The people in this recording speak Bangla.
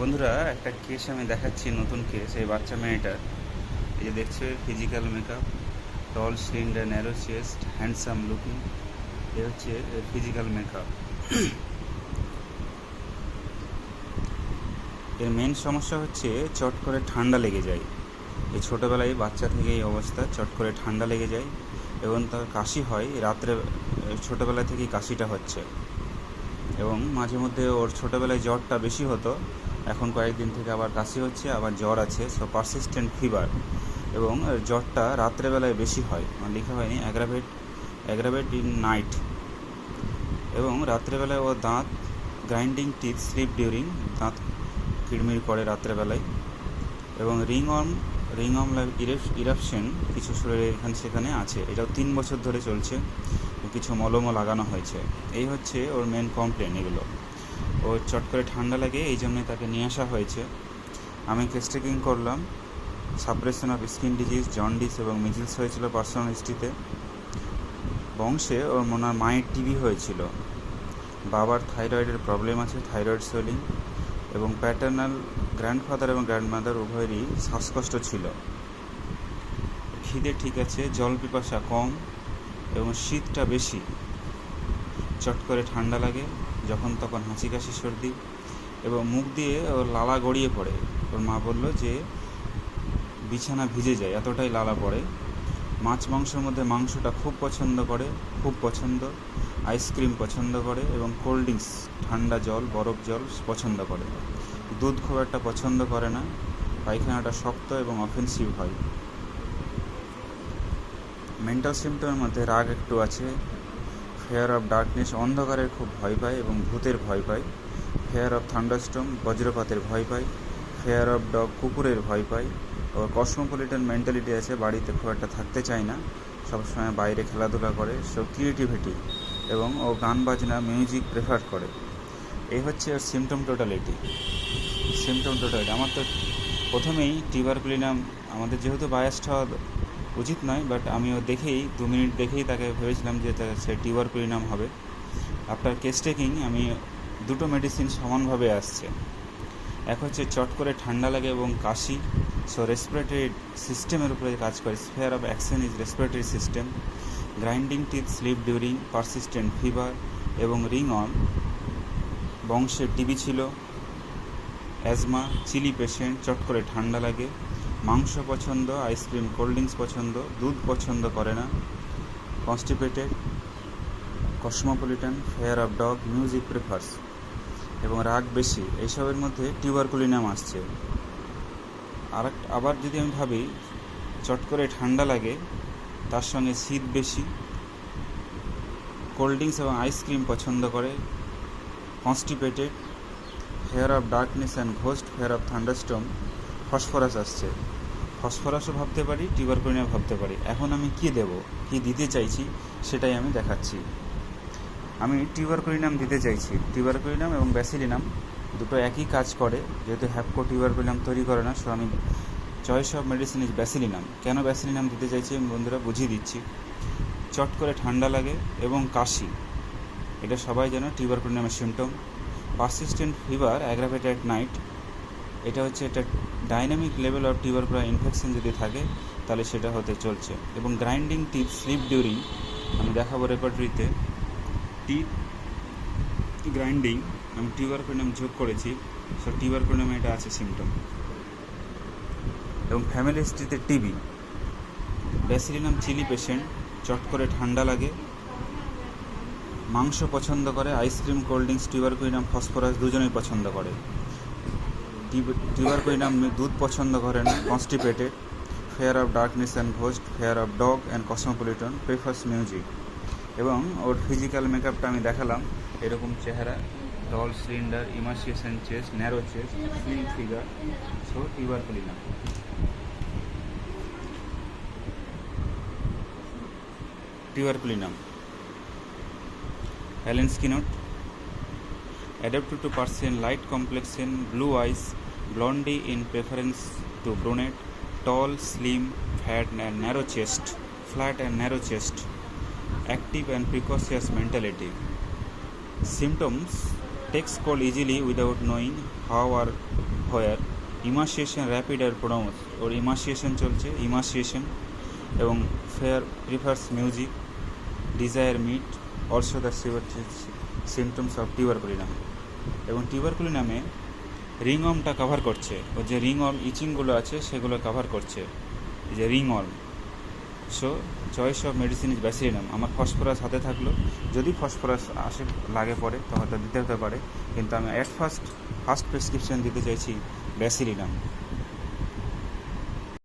বন্ধুরা, একটা কেস আমি দেখাচ্ছি, নতুন কেস। এই বাচ্চা মেয়েটার, এই যে দেখছো, ফিজিক্যাল মেকআপ, টল, স্লিন্ডার, ন্যারো চেস্ট, হ্যান্ডসাম লুকিং। এ হচ্ছে ফিজিক্যাল মেকআপ। এর মেন সমস্যা হচ্ছে চট করে ঠান্ডা লেগে যায়। এই ছোটোবেলায় বাচ্চা থেকে এই অবস্থা, চট করে ঠান্ডা লেগে যায় এবং তার কাশি হয় রাত্রে। ছোটোবেলা থেকেই কাশিটা হচ্ছে এবং মাঝে মধ্যে ওর ছোটোবেলায় জ্বরটা বেশি হতো, এখন কয়েকদিন থেকে আবার কাশি হচ্ছে, আবার জ্বর আছে। সো পারসিস্টেন্ট ফিভার, এবং জ্বরটা রাত্রেবেলায় বেশি হয়, মানে লেখা হয়নি, অ্যাগ্রাভেট ইন নাইট। এবং রাত্রেবেলায় ও দাঁত গ্রাইন্ডিং টিথ স্লিপ ডিউরিং, দাঁত কিড়মিড় করে রাত্রেবেলায়। এবং রিং অর্ম ইরাপশন কিছু শরীরে এখানে সেখানে আছে। এটাও 3 বছর ধরে চলছে, কিছু মলমও লাগানো হয়েছে। এই হচ্ছে ওর মেন কমপ্লেন। এগুলো ওর চট করে ঠান্ডা লাগে, এই জন্যই তাকে নিয়ে আসা হয়েছে। আমি কেস টেকিং করলাম। Suppression of skin disease, jaundice এবং মিজিলস হয়েছিল পার্সোনাল হিস্ট্রিতে। বংশে ওর ওনার মায়ের টিবি হয়েছিল, বাবার থাইরয়েডের প্রবলেম আছে, থাইরয়েড সোয়েলিং, এবং প্যাটার্নাল গ্র্যান্ডফাদার এবং গ্র্যান্ডমাদার উভয়েরই শ্বাসকষ্ট ছিল। খিদে ঠিক আছে, জল পিপাসা কম এবং শীতটা বেশি। চট করে ঠান্ডা লাগে, যখন তখন হাঁচি কাশি সর্দি, এবং মুখ দিয়ে ওর লালা গড়িয়ে পড়ে। ওর মা বলল যে বিছানা ভিজে যায়, এতটাই লালা পড়ে। মাছ মাংসের মধ্যে মাংসটা খুব পছন্দ করে, খুব পছন্দ। আইসক্রিম পছন্দ করে এবং কোল্ড ড্রিঙ্কস, ঠান্ডা জল, বরফ জল পছন্দ করে। দুধ খুব একটা পছন্দ করে না। পায়খানাটা শক্ত এবং অফেন্সিভ হয়। মেন্টাল সিমটমের মধ্যে রাগ একটু আছে। ফেয়ার অফ ডার্কনেস, অন্ধকারের খুব ভয় পায় এবং ভূতের ভয় পায়। ফেয়ার অফ থান্ডারস্টর্ম, বজ্রপাতের ভয় পায়। ফেয়ার অফ ডগ, কুকুরের ভয় পায়। ও কসমোপলিটন মেন্টালিটি আছে, বাড়িতে খুব একটা থাকতে চায় না, সবসময় বাইরে খেলাধুলা করে। সব ক্রিয়েটিভিটি, এবং ও গান বাজনা, মিউজিক প্রেফার করে। এই হচ্ছে ওর সিমটম টোটালিটি। আমার তো প্রথমেই টিউবারকুলিনাম, আমাদের যেহেতু বায়াসড হওয়া উচিত নয়, বাট আমিও দেখেই 2 মিনিট দেখেই তাকে ভেবেছিলাম যে সে টিউবারকুলিনাম হবে। আফটার কেস টেকিং আমি দুটো মেডিসিন সমানভাবে আসছে। এক হচ্ছে চট করে ঠান্ডা লাগে এবং কাশি, সো রেসপিরেটরি সিস্টেমের উপরে কাজ করে। Sphere of action is respiratory system. Grinding teeth sleep during, persistent fever এবং রিং অন। বংশের টিবি ছিল, অ্যাজমা, চিলি পেশেন্ট, চট করে ঠান্ডা লাগে। মাংস পছন্দ, আইসক্রিম, কোল্ড ড্রিঙ্কস পছন্দ, দুধ পছন্দ করে না। Constipated, Cosmopolitan, fair of dog, music prefers, এবং রাগ বেশি। এইসবের মধ্যে টিউবারকুলিনাম আসছে। আবার যদি আমি ভাবি, চট করে ঠান্ডা লাগে, তার সঙ্গে শীত বেশি, কোল্ড ড্রিঙ্কস এবং আইসক্রিম পছন্দ করে, constipated, fear of darkness and ghost, fear of thunderstorm, phosphorus আসছে। ফসফরাসও ভাবতে পারি, টিউবারকুলিনাম ভাবতে পারি। এখন আমি কী দেব, কী দিতে চাইছি, সেটাই আমি দেখাচ্ছি। আমি টিউবারকুলিনাম দিতে চাইছি। টিউবারকুলিনাম এবং ব্যাসিলিনাম দুটো একই কাজ করে, যেহেতু হ্যাপকো টিউবারকুলিনাম তৈরি করে না, সো আমি choice of medicine is Bacillinum. কেন ব্যাসিলিনাম দিতে চাইছি আমি বন্ধুরা বুঝিয়ে দিচ্ছি। চট করে ঠান্ডা লাগে এবং কাশি, এটা সবাই জানো টিউবারকুলিনামের symptom. Persistent fever, aggravate at night, এটা হচ্ছে একটা dynamic level of tubercular infection যদি থাকে তাহলে সেটা হতে চলছে। এবং গ্রাইন্ডিং টিথ স্লিপ ডিউরিং, আমি দেখাবো রেপার্টরিতে। টিথ গ্রাইন্ডিং, আমি টিউবারকুলিনাম যোগ করেছি, সো টিউবারকুলিনামে এটা আছে সিমটম। এবং ফ্যামিলি হিস্ট্রিতে টিবি। ব্যাসিলিনাম চিলি পেশেন্ট, চট করে ঠান্ডা লাগে, মাংস পছন্দ করে, ice cream, cold drinks, tuberculinum, phosphorus দুজনেই পছন্দ করে। টিউবারকুলিনাম দুধ পছন্দ করে না, constipated, fear of darkness and ghost, fear of dog and cosmopolitan, prefers music. এবং ওর ফিজিক্যাল মেকআপটা আমি দেখালাম, এরকম চেহারা, tall, cylinder, emaciation chest, narrow chest, slim figure, so tuberculinum. Allen's keynote, adapted to Persian, light complexion, blue eyes, blondie in preference to brunette, tall, slim, flat and narrow chest, active and precocious mentality. Symptoms: takes cold easily without knowing how আর হোয়ার, ইমার্সিয়েশন র্যাপিড আর প্রোনাউন্স, ওর ইমার্সিয়েশন চলছে, ইমার্সিয়েশন, এবং fear prefers music, desire meat, also the symptoms of tuberculinum. এবং টিউবারকুলিনামে রিংওয়ার্মটা কভার করছে, ও যে রিংওয়ার্ম ইচিংগুলো আছে সেগুলো কভার করছে, এই যে ringworm. So choice of medicine is Bacillinum. আমার ফসফরাস হাতে থাকলো, যদি ফসফরাস আসে লাগে পরে তো হয়তো দিতে হতে পারে, কিন্তু আমি ফার্স্ট প্রেসক্রিপশন দিতে চাইছি ব্যাসিলিনাম।